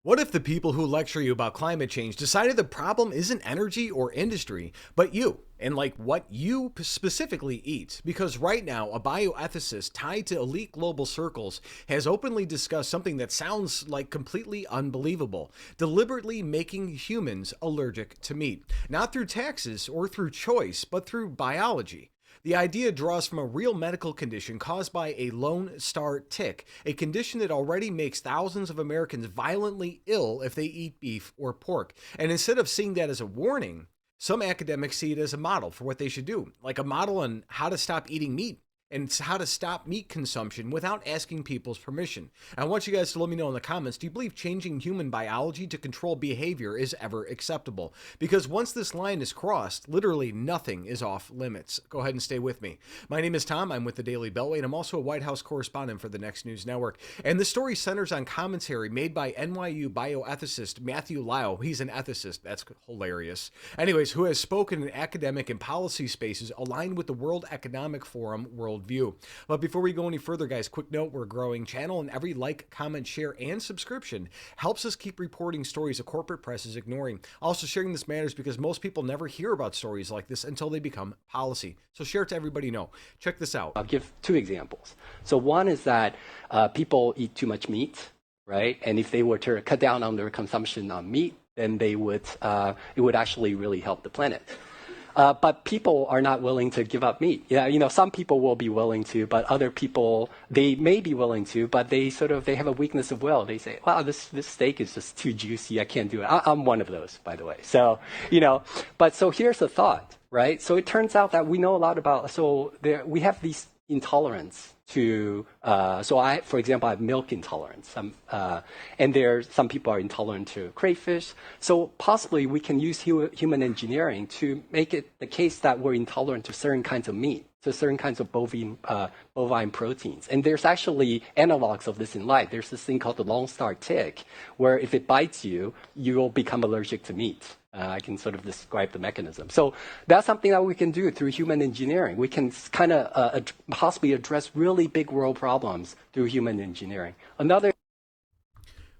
What if the people who lecture you about climate change decided the problem isn't energy or industry, but you, and like what you specifically eat? Because right now, a bioethicist tied to elite global circles has openly discussed something that sounds like completely unbelievable, deliberately making humans allergic to meat, not through taxes or through choice, but through biology. The idea draws from a real medical condition caused by a Lone Star tick, a condition that already makes thousands of Americans violently ill if they eat beef or pork. And instead of seeing that as a warning, some academics see it as a model for what they should do, like a model on how to stop eating meat and how to stop meat consumption without asking people's permission. I want you guys to let me know in the comments, do you believe changing human biology to control behavior is ever acceptable? Because once this line is crossed, literally nothing is off limits. Go ahead and stay with me. My name is Tom. I'm with the Daily Beltway, and I'm also a White House correspondent for the Next News Network. And the story centers on commentary made by NYU bioethicist Matthew Liao. He's an ethicist. That's hilarious. Anyways, who has spoken in academic and policy spaces aligned with the World Economic Forum worldview. But before we go any further, guys, quick note, we're a growing channel, and every like, comment, share, and subscription helps us keep reporting stories the corporate press is ignoring. Also, sharing this matters because most people never hear about stories like this until they become policy. So share it to everybody you know. Check this out. I'll give two examples. So one is that people eat too much meat, right? And if they were to cut down on their consumption on meat, then they would it would actually really help the planet. But people are not willing to give up meat. Yeah, some people will be willing to, but other people, they may be willing to, but they have a weakness of will. They say, wow, this steak is just too juicy. I can't do it. I'm one of those, by the way. So, but so here's the thought, right? So it turns out that we know a lot about, we have these intolerance to, for example, I have milk intolerance. And some people are intolerant to crayfish. So possibly we can use human engineering to make it the case that we're intolerant to certain kinds of meat, to certain kinds of bovine proteins. And there's actually analogs of this in life. There's this thing called the Lone Star tick, where if it bites you, you will become allergic to meat. I can sort of describe the mechanism. So that's something that we can do through human engineering. We can kind of possibly address really big world problems through human engineering.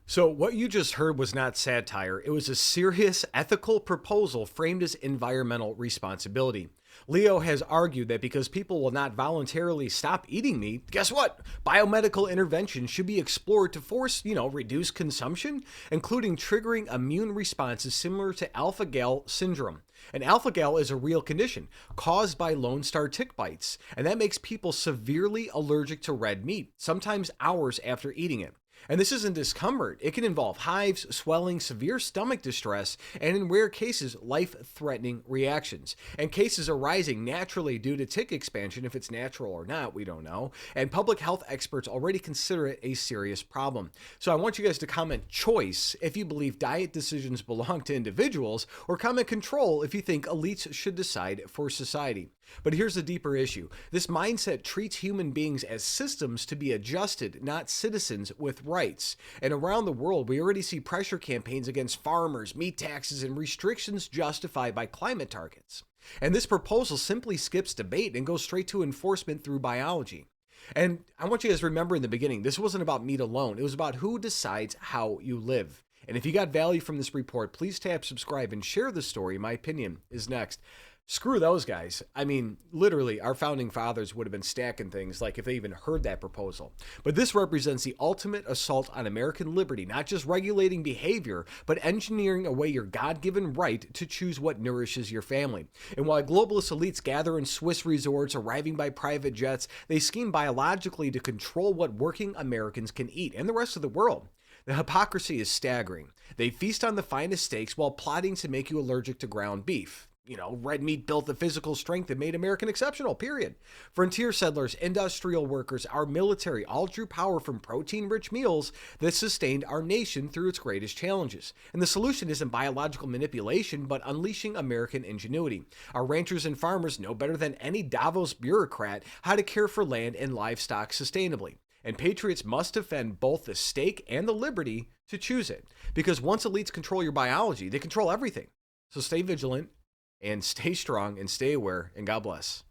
So what you just heard was not satire. It was a serious ethical proposal framed as environmental responsibility. Liao has argued that because people will not voluntarily stop eating meat, guess what? Biomedical intervention should be explored to force, reduce consumption, including triggering immune responses similar to alpha-gal syndrome. And alpha-gal is a real condition caused by Lone Star tick bites, and that makes people severely allergic to red meat, sometimes hours after eating it. And this isn't discomfort. It can involve hives, swelling, severe stomach distress, and in rare cases, life-threatening reactions. And cases arising naturally due to tick expansion, if it's natural or not, we don't know. And public health experts already consider it a serious problem. So I want you guys to comment choice if you believe diet decisions belong to individuals, or comment control if you think elites should decide for society. But here's the deeper issue. This mindset treats human beings as systems to be adjusted, not citizens with rights. And around the world, we already see pressure campaigns against farmers, meat taxes, and restrictions justified by climate targets. And this proposal simply skips debate and goes straight to enforcement through biology. And I want you guys to remember in the beginning, this wasn't about meat alone. It was about who decides how you live. And if you got value from this report, please tap subscribe and share the story. My opinion is next. Screw those guys. I mean, literally, our founding fathers would have been stacking things like if they even heard that proposal. But this represents the ultimate assault on American liberty, not just regulating behavior, but engineering away your God-given right to choose what nourishes your family. And while globalist elites gather in Swiss resorts, arriving by private jets, they scheme biologically to control what working Americans can eat and the rest of the world. The hypocrisy is staggering. They feast on the finest steaks while plotting to make you allergic to ground beef. Red meat built the physical strength that made American exceptional, period. Frontier settlers, industrial workers, our military all drew power from protein-rich meals that sustained our nation through its greatest challenges. And the solution isn't biological manipulation, but unleashing American ingenuity. Our ranchers and farmers know better than any Davos bureaucrat how to care for land and livestock sustainably. And patriots must defend both the stake and the liberty to choose it. Because once elites control your biology, they control everything. So stay vigilant, and stay strong, and stay aware, and God bless.